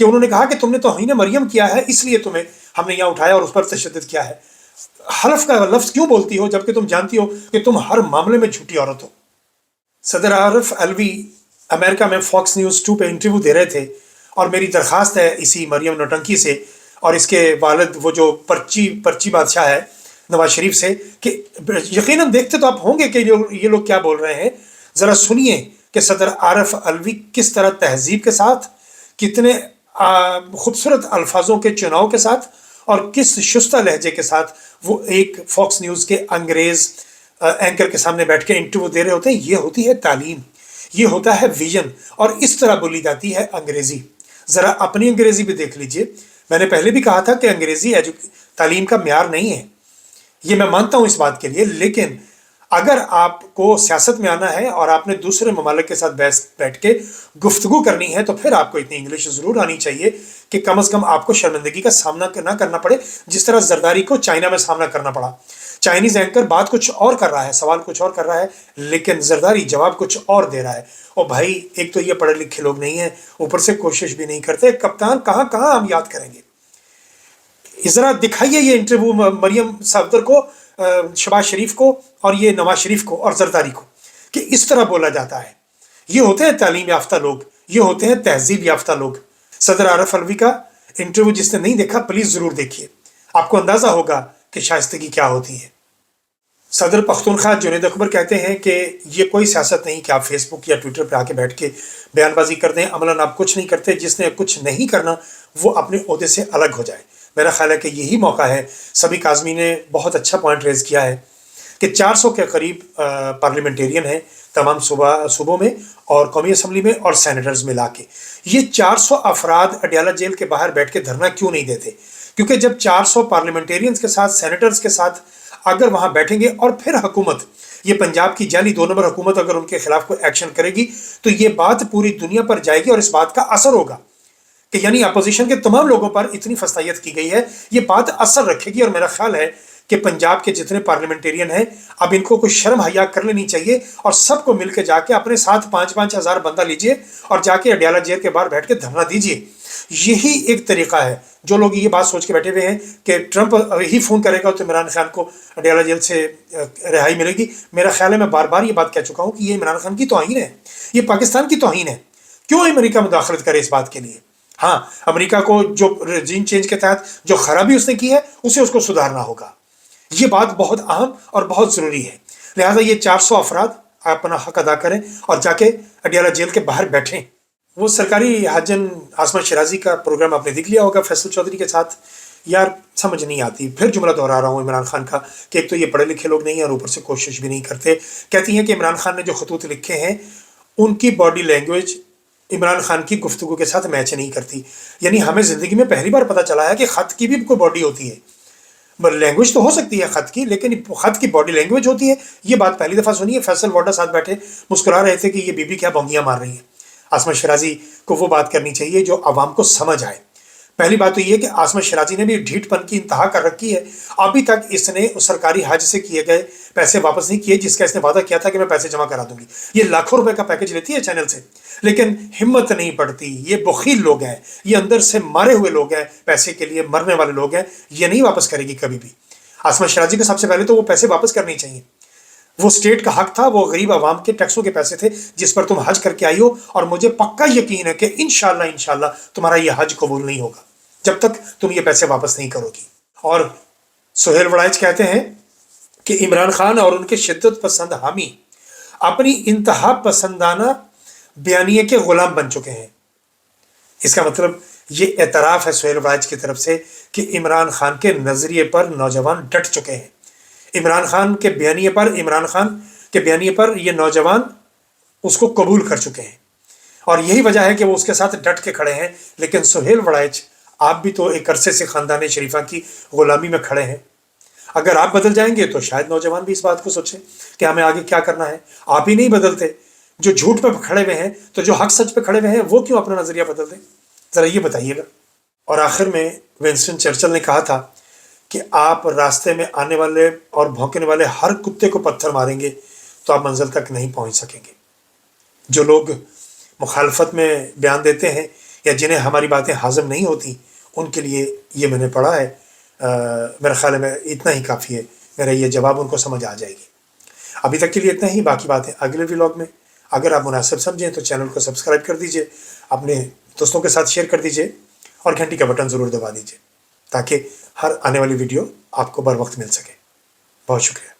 کہ انہوں نے کہا کہ تم نے توہین مریم کیا ہے اس لیے تمہیں ہم نے یہاں اٹھایا اور اس پر تشدد کیا ہے. حلف کا لفظ کیوں بولتی ہو جبکہ تم جانتی ہو کہ تم ہر معاملے میں جھوٹی عورت ہو. صدر عارف الوی امریکہ میں فاکس نیوز 2 پہ انٹرویو دے رہے تھے اور میری درخواست ہے اسی مریم نوٹنکی سے اور اس کے والد وہ جو پرچی بادشاہ ہے نواز شریف سے کہ یقیناً دیکھتے تو آپ ہوں گے کہ یہ لوگ کیا بول رہے ہیں. ذرا سنیے کہ صدر عارف الوی کس طرح تہذیب کے ساتھ، کتنے خوبصورت الفاظوں کے چناؤ کے ساتھ اور کس شستہ لہجے کے ساتھ وہ ایک فاکس نیوز کے انگریز اینکر کے سامنے بیٹھ کے انٹرویو دے رہے ہوتے ہیں. یہ ہوتی ہے تعلیم، یہ ہوتا ہے ویژن، اور اس طرح بولی جاتی ہے انگریزی. ذرا اپنی انگریزی بھی دیکھ لیجئے. میں نے پہلے بھی کہا تھا کہ انگریزی تعلیم کا معیار نہیں ہے، یہ میں مانتا ہوں اس بات کے لیے، لیکن اگر آپ کو سیاست میں آنا ہے اور آپ نے دوسرے ممالک کے ساتھ بیٹھ کے گفتگو کرنی ہے تو پھر آپ کو اتنی انگلش ضرور آنی چاہیے کہ کم از کم آپ کو شرمندگی کا سامنا نہ کرنا پڑے جس طرح زرداری کو چائنا میں سامنا کرنا پڑا. چائنیز اینکر بات کچھ اور کر رہا ہے، سوال کچھ اور کر رہا ہے، لیکن زرداری جواب کچھ اور دے رہا ہے. اور بھائی ایک تو یہ پڑھے لکھے لوگ نہیں ہیں، اوپر سے کوشش بھی نہیں کرتے. کپتان کہاں ہم یاد کریں گے. ذرا دکھائیے یہ انٹرویو مریم صفدر کو، شہباز شریف کو اور یہ نواز شریف کو اور زرداری کو کہ اس طرح بولا جاتا ہے. یہ ہوتے ہیں تعلیم یافتہ لوگ، یہ ہوتے ہیں تہذیب یافتہ لوگ. صدر عارف الوی کا انٹرویو جس نے نہیں دیکھا پلیز ضرور دیکھیے، آپ کو اندازہ ہوگا کہ شائستگی کیا ہوتی ہے. صدر پختونخوا جنید اکبر کہتے ہیں کہ یہ کوئی سیاست نہیں کہ آپ فیس بک یا ٹویٹر پہ آ کے بیٹھ کے بیان بازی کر دیں، عملاً آپ کچھ نہیں کرتے. جس نے کچھ نہیں کرنا وہ اپنے عہدے سے الگ ہو جائے. میرا خیال ہے کہ یہی موقع ہے. سبھی کاظمی نے بہت اچھا پوائنٹ ریز کیا ہے کہ 400 کے قریب پارلیمنٹیرین ہیں تمام صوبوں میں اور قومی اسمبلی میں اور سینیٹرز ملا کے. یہ 400 افراد اڈیالہ جیل کے باہر بیٹھ کے دھرنا کیوں نہیں دیتے؟ کیونکہ جب 400 پارلیمنٹیرینز کے ساتھ سینیٹرز کے ساتھ اگر وہاں بیٹھیں گے اور پھر حکومت، یہ پنجاب کی جعلی 2 نمبر حکومت اگر ان کے خلاف کوئی ایکشن کرے گی تو یہ بات پوری دنیا پر جائے گی اور اس بات کا اثر ہوگا کہ یعنی اپوزیشن کے تمام لوگوں پر اتنی فستائیت کی گئی ہے. یہ بات اثر رکھے گی اور میرا خیال ہے کہ پنجاب کے جتنے پارلیمنٹیرین ہیں اب ان کو کوئی شرم حیا کر لینی چاہیے اور سب کو مل کے جا کے اپنے ساتھ 5-5 ہزار بندہ لیجئے اور جا کے اڈیالہ جیل کے باہر بیٹھ کے دھرنا دیجئے. یہی ایک طریقہ ہے. جو لوگ یہ بات سوچ کے بیٹھے ہوئے ہیں کہ ٹرمپ ہی فون کرے گا تو عمران خان کو اڈیالہ جیل سے رہائی ملے گی، میرا خیال ہے میں بار بار یہ بات کہہ چکا ہوں کہ یہ عمران خان کی توہین ہے، یہ پاکستان کی توہین ہے. کیوں امریکہ مداخلت کرے اس بات کے لیے؟ ہاں، امریکہ کو جو رجیم چینج کے تحت جو خرابی اس نے کی ہے اسے اس کو سدھارنا ہوگا. یہ بات بہت اہم اور بہت ضروری ہے. لہٰذا یہ 400 افراد اپنا حق ادا کریں اور جا کے اڈیالہ جیل کے باہر بیٹھیں. وہ سرکاری حاجن عاصمہ شیرازی کا پروگرام آپ نے دیکھ لیا ہوگا فیصل چودھری کے ساتھ. یار سمجھ نہیں آتی، پھر جملہ دہرا رہا ہوں عمران خان کا کہ ایک تو یہ پڑھے لکھے لوگ نہیں ہیں اور اوپر سے کوشش بھی نہیں کرتے. کہتی ہیں کہ عمران خان نے جو خطوط لکھے ہیں ان کی باڈی لینگویج عمران خان کی گفتگو کے ساتھ میچ نہیں کرتی. یعنی ہمیں زندگی میں پہلی بار پتہ چلا ہے کہ خط کی بھی کوئی باڈی ہوتی ہے. لینگویج تو ہو سکتی ہے خط کی، لیکن خط کی باڈی لینگویج ہوتی ہے. یہ بات پہلی دفعہ سنی ہے. فیصل واڈا ساتھ بیٹھے مسکرا رہے تھے کہ یہ بی بی کیا بونگیاں مار رہی ہیں. عاصمہ شیرازی کو وہ بات کرنی چاہیے جو عوام کو سمجھ آئے. پہلی بات تو یہ کہ عاصمہ شیرازی نے بھی ڈھیٹ پن کی انتہا کر رکھی ہے. ابھی تک اس نے سرکاری حج سے کیے گئے پیسے واپس نہیں کیے جس کا اس نے وعدہ کیا تھا کہ میں پیسے جمع کرا دوں گی. یہ لاکھوں روپے کا پیکج لیتی ہے چینل سے، لیکن ہمت نہیں پڑتی. یہ بخیل لوگ ہیں، یہ اندر سے مارے ہوئے لوگ ہیں، پیسے کے لیے مرنے والے لوگ ہیں. یہ نہیں واپس کرے گی کبھی بھی. عاصمہ شیرازی کو سب سے پہلے تو وہ پیسے واپس کرنے چاہیے. وہ اسٹیٹ کا حق تھا، وہ غریب عوام کے ٹیکسوں کے پیسے تھے جس پر تم حج کر کے آئی ہو، اور مجھے پکا یقین ہے کہ انشاءاللہ تمہارا یہ حج قبول نہیں ہوگا جب تک تم یہ پیسے واپس نہیں کرو گی. اور سہیل وڑائچ کہتے ہیں کہ عمران خان اور ان کے شدت پسند حامی اپنی انتہا پسندانہ بیانیے کے غلام بن چکے ہیں. اس کا مطلب یہ اعتراف ہے سہیل وڑائچ کی طرف سے کہ عمران خان کے نظریے پر نوجوان ڈٹ چکے ہیں. عمران خان کے بیانیے پر یہ نوجوان اس کو قبول کر چکے ہیں اور یہی وجہ ہے کہ وہ اس کے ساتھ ڈٹ کے کھڑے ہیں. لیکن سہیل وڑائچ آپ بھی تو ایک عرصے سے خاندان شریفہ کی غلامی میں کھڑے ہیں. اگر آپ بدل جائیں گے تو شاید نوجوان بھی اس بات کو سوچیں کہ ہمیں آگے کیا کرنا ہے. آپ ہی نہیں بدلتے، جو جھوٹ پہ کھڑے ہوئے ہیں تو جو حق سچ پہ کھڑے ہوئے ہیں وہ کیوں اپنا نظریہ بدل دیں؟ ذرا یہ بتائیے گا. اور آخر میں ونسٹن چرچل نے کہا تھا کہ آپ راستے میں آنے والے اور بھونکنے والے ہر کتے کو پتھر ماریں گے تو آپ منزل تک نہیں پہنچ سکیں گے. جو لوگ مخالفت میں بیان دیتے ہیں یا جنہیں ہماری باتیں ہاضم نہیں ہوتی ان کے لیے یہ میں نے پڑھا ہے. میرا خیال ہے میں اتنا ہی کافی ہے، میرا یہ جواب ان کو سمجھ آ جائے گی. ابھی تک کے لیے اتنا ہی، باقی باتیں اگلے ولاگ میں. اگر آپ مناسب سمجھیں تو چینل کو سبسکرائب کر دیجئے، اپنے دوستوں کے ساتھ شیئر کر دیجئے اور گھنٹی کا بٹن ضرور دبا دیجئے تاکہ ہر آنے والی ویڈیو آپ کو بر وقت مل سکے. بہت شکریہ.